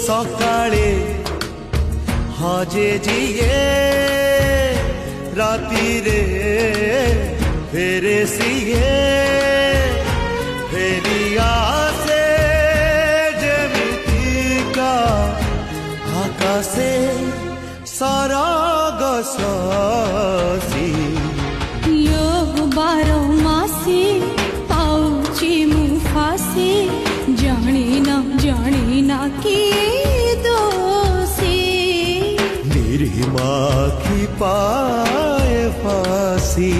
सकाळे हजे जिए राती रे फेरे सिए फेरिया से जेमितिका आकाशे सारा गसी बारो मासी पाउची मुफासी जानी ना की दोषी निर्मा की पाए फांसी